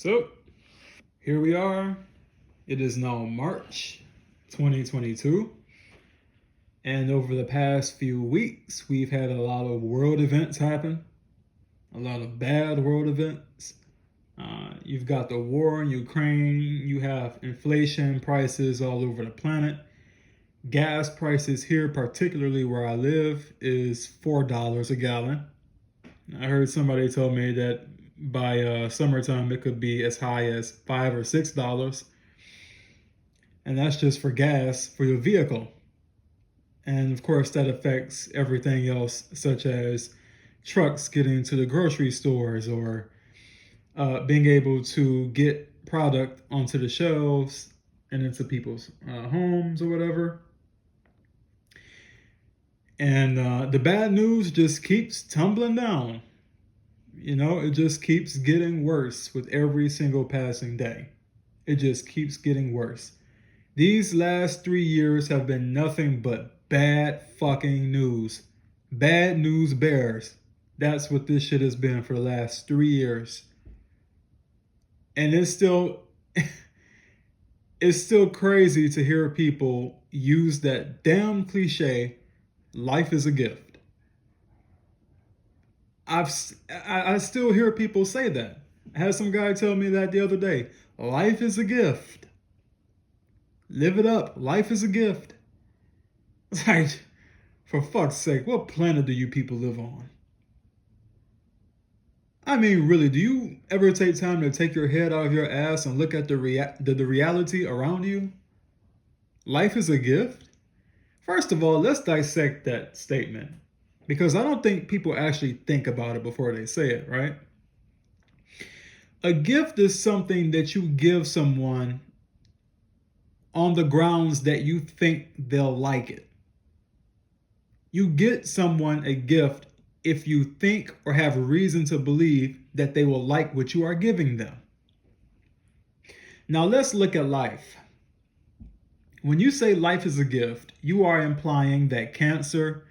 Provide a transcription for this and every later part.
So here we are. It is now March 2022. And over the past few weeks, we've had a lot of world events happen, a lot of bad world events. You've got the war in Ukraine, you have inflation prices all over the planet. Gas prices here, particularly where I live, is $4 a gallon. I heard somebody tell me that by summertime it could be as high as $5 or $6, and that's just for gas for your vehicle. And of course, that affects everything else, such as trucks getting to the grocery stores or being able to get product onto the shelves and into people's homes or whatever. And the bad news just keeps tumbling down. You know, it just keeps getting worse with every single passing day. It just keeps getting worse. These last 3 years have been nothing but bad fucking news. Bad news bears. That's what this shit has been for the last 3 years. And it's still crazy to hear people use that damn cliche, life is a gift. I still hear people say that. I had some guy tell me that the other day. Life is a gift. Live it up. Life is a gift. It's like, for fuck's sake, what planet do you people live on? I mean, really, do you ever take time to take your head out of your ass and look at the reality around you? Life is a gift? First of all, let's dissect that statement, because I don't think people actually think about it before they say it, right? A gift is something that you give someone on the grounds that you think they'll like it. You get someone a gift if you think or have reason to believe that they will like what you are giving them. Now let's look at life. When you say life is a gift, you are implying that cancer,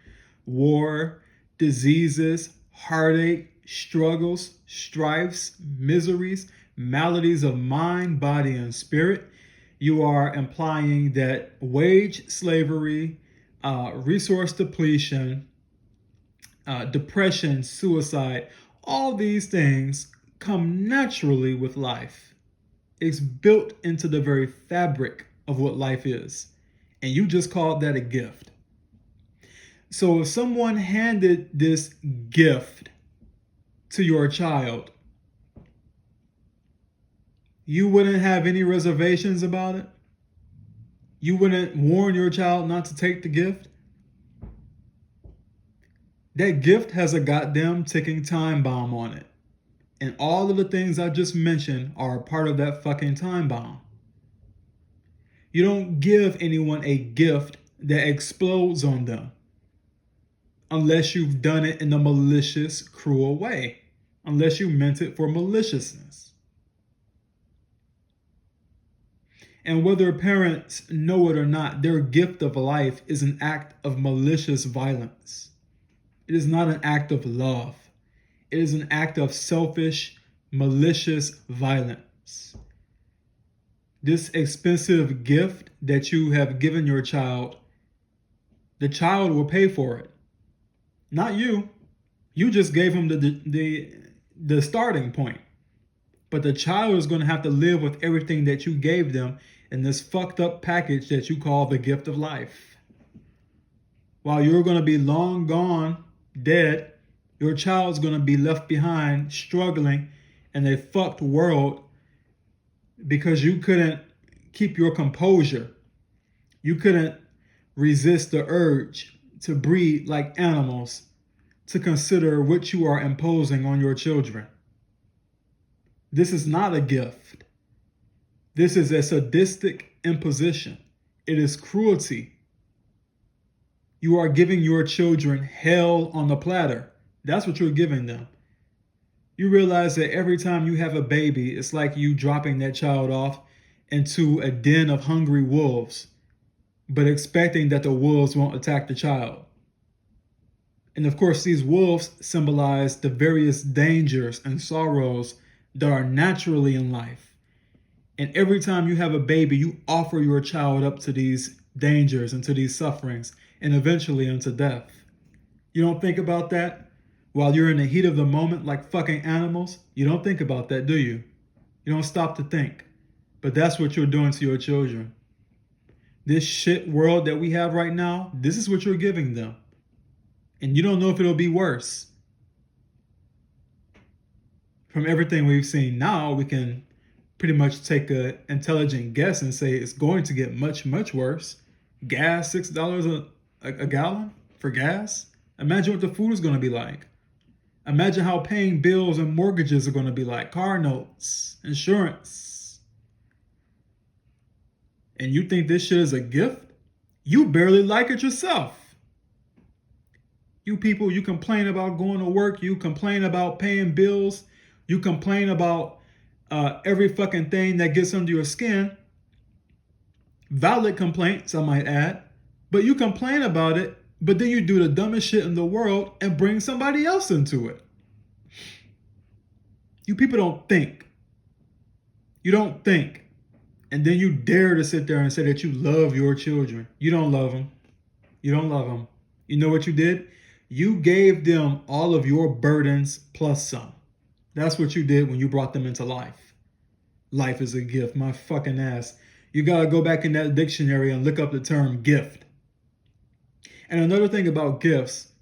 war, diseases, heartache, struggles, strifes, miseries, maladies of mind, body, and spirit. You are implying that wage slavery, resource depletion, depression, suicide, all these things come naturally with life. It's built into the very fabric of what life is. And you just called that a gift. So if someone handed this gift to your child, you wouldn't have any reservations about it? You wouldn't warn your child not to take the gift? That gift has a goddamn ticking time bomb on it. And all of the things I just mentioned are a part of that fucking time bomb. You don't give anyone a gift that explodes on them unless you've done it in a malicious, cruel way, unless you meant it for maliciousness. And whether parents know it or not, their gift of life is an act of malicious violence. It is not an act of love. It is an act of selfish, malicious violence. This expensive gift that you have given your child, the child will pay for it. Not you. You just gave him the starting point. But the child is going to have to live with everything that you gave them in this fucked up package that you call the gift of life. While you're going to be long gone, dead, your child's going to be left behind struggling in a fucked world because you couldn't keep your composure. You couldn't resist the urge to breed like animals, to consider what you are imposing on your children. This is not a gift. This is a sadistic imposition. It is cruelty. You are giving your children hell on the platter. That's what you're giving them. You realize that every time you have a baby, it's like you dropping that child off into a den of hungry wolves, but expecting that the wolves won't attack the child. And of course, these wolves symbolize the various dangers and sorrows that are naturally in life. And every time you have a baby, you offer your child up to these dangers and to these sufferings and eventually unto death. You don't think about that while you're in the heat of the moment like fucking animals? You don't think about that, do you? You don't stop to think. But that's what you're doing to your children. This shit world that we have right now, this is what you're giving them. And you don't know if it'll be worse. From everything we've seen now, we can pretty much take an intelligent guess and say it's going to get much, much worse. Gas, $6 a gallon for gas. Imagine what the food is going to be like. Imagine how paying bills and mortgages are going to be like. Car notes, insurance. And you think this shit is a gift? You barely like it yourself. You people, you complain about going to work. You complain about paying bills. You complain about every fucking thing that gets under your skin. Valid complaints, I might add. But you complain about it, but then you do the dumbest shit in the world and bring somebody else into it. You people don't think. You don't think. And then you dare to sit there and say that you love your children. You don't love them. You don't love them. You know what you did? You gave them all of your burdens plus some. That's what you did when you brought them into life. Life is a gift. My fucking ass. You gotta go back in that dictionary and look up the term gift. And another thing about gifts,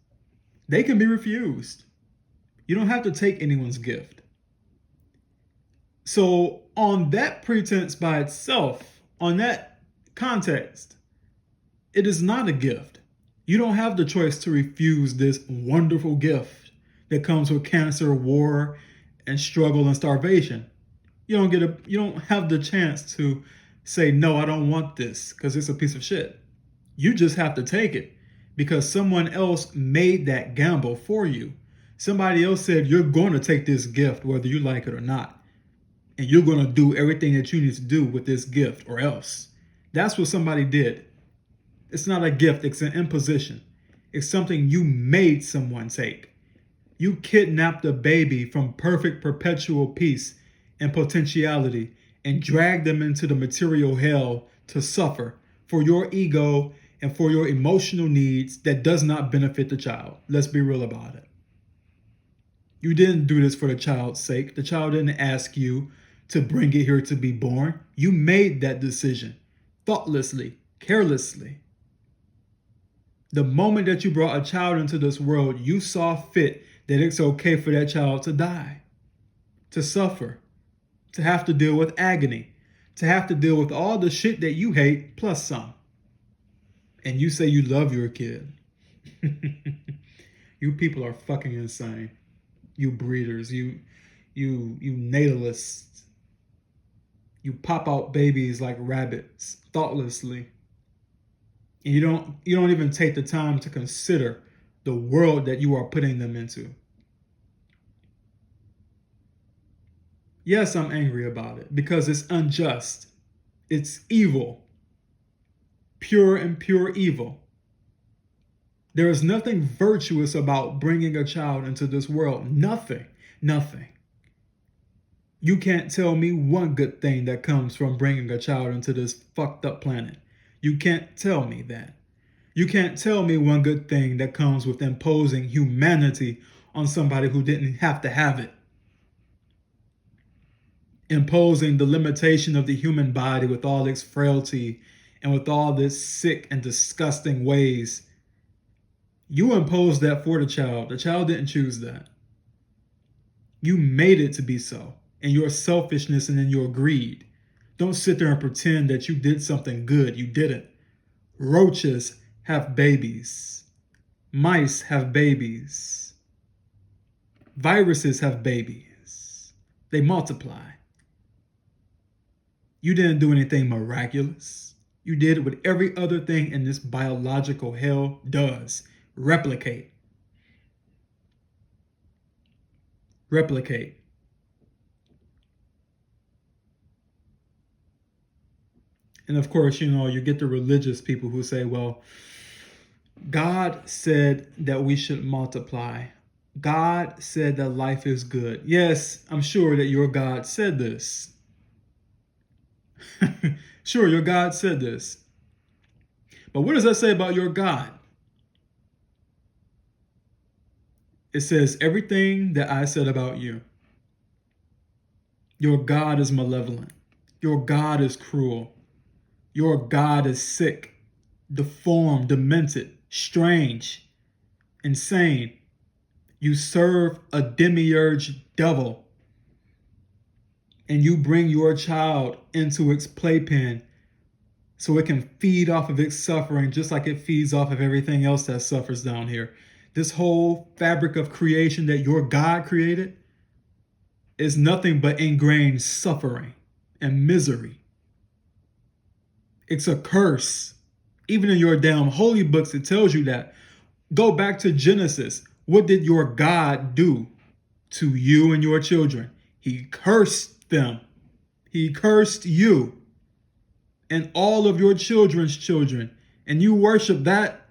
they can be refused. You don't have to take anyone's gift. So on that pretense by itself, on that context, it is not a gift. You don't have the choice to refuse this wonderful gift that comes with cancer, war, and struggle and starvation. You don't have the chance to say, no, I don't want this because it's a piece of shit. You just have to take it because someone else made that gamble for you. Somebody else said, you're going to take this gift whether you like it or not. And you're going to do everything that you need to do with this gift or else. That's what somebody did. It's not a gift, it's an imposition. It's something you made someone take. You kidnapped a baby from perfect perpetual peace and potentiality and dragged them into the material hell to suffer for your ego and for your emotional needs that does not benefit the child. Let's be real about it. You didn't do this for the child's sake. The child didn't ask you to bring it here to be born. You made that decision thoughtlessly, carelessly. The moment that you brought a child into this world, you saw fit that it's okay for that child to die, to suffer, to have to deal with agony, to have to deal with all the shit that you hate plus some. And you say you love your kid. You people are fucking insane. You breeders, you natalists. You pop out babies like rabbits thoughtlessly. And you don't even take the time to consider the world that you are putting them into. Yes, I'm angry about it because it's unjust. It's evil. Pure and pure evil. There is nothing virtuous about bringing a child into this world. Nothing. Nothing. You can't tell me one good thing that comes from bringing a child into this fucked up planet. You can't tell me that. You can't tell me one good thing that comes with imposing humanity on somebody who didn't have to have it. Imposing the limitation of the human body with all its frailty and with all its sick and disgusting ways. You imposed that for the child. The child didn't choose that. You made it to be so. In your selfishness and in your greed. Don't sit there and pretend that you did something good. You didn't. Roaches have babies. Mice have babies. Viruses have babies. They multiply. You didn't do anything miraculous. You did what every other thing in this biological hell does. Replicate. Replicate. And of course, you get the religious people who say, well, God said that we should multiply. God said that life is good. Yes, I'm sure that your God said this. Sure, your God said this. But what does that say about your God? It says everything that I said about you. Your God is malevolent. Your God is cruel. Your God is sick, deformed, demented, strange, insane. You serve a demiurge devil, and you bring your child into its playpen so it can feed off of its suffering just like it feeds off of everything else that suffers down here. This whole fabric of creation that your God created is nothing but ingrained suffering and misery. It's a curse. Even in your damn holy books, it tells you that. Go back to Genesis. What did your God do to you and your children? He cursed them. He cursed you and all of your children's children. And you worship that.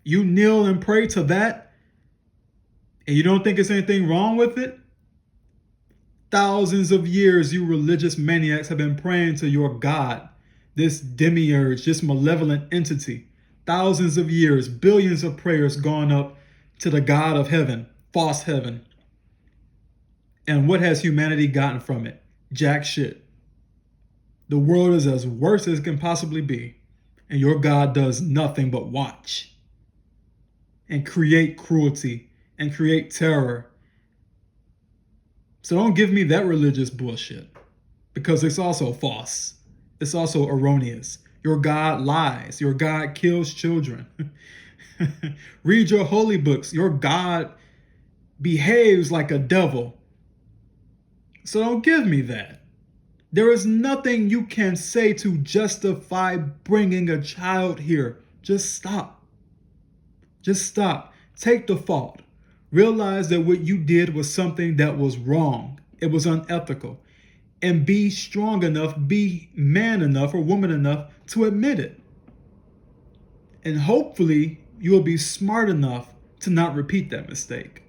You kneel and pray to that. And you don't think there's anything wrong with it? Thousands of years, you religious maniacs have been praying to your God, this demiurge, this malevolent entity. Thousands of years, billions of prayers gone up to the God of heaven, false heaven. And what has humanity gotten from it? Jack shit. The world is as worse as it can possibly be. And your God does nothing but watch and create cruelty and create terror. So don't give me that religious bullshit, because it's also false. It's also erroneous. Your God lies. Your God kills children. Read your holy books. Your God behaves like a devil. So don't give me that. There is nothing you can say to justify bringing a child here. Just stop. Just stop. Take the fault. Realize that what you did was something that was wrong. It was unethical. And be strong enough, be man enough or woman enough to admit it. And hopefully you will be smart enough to not repeat that mistake.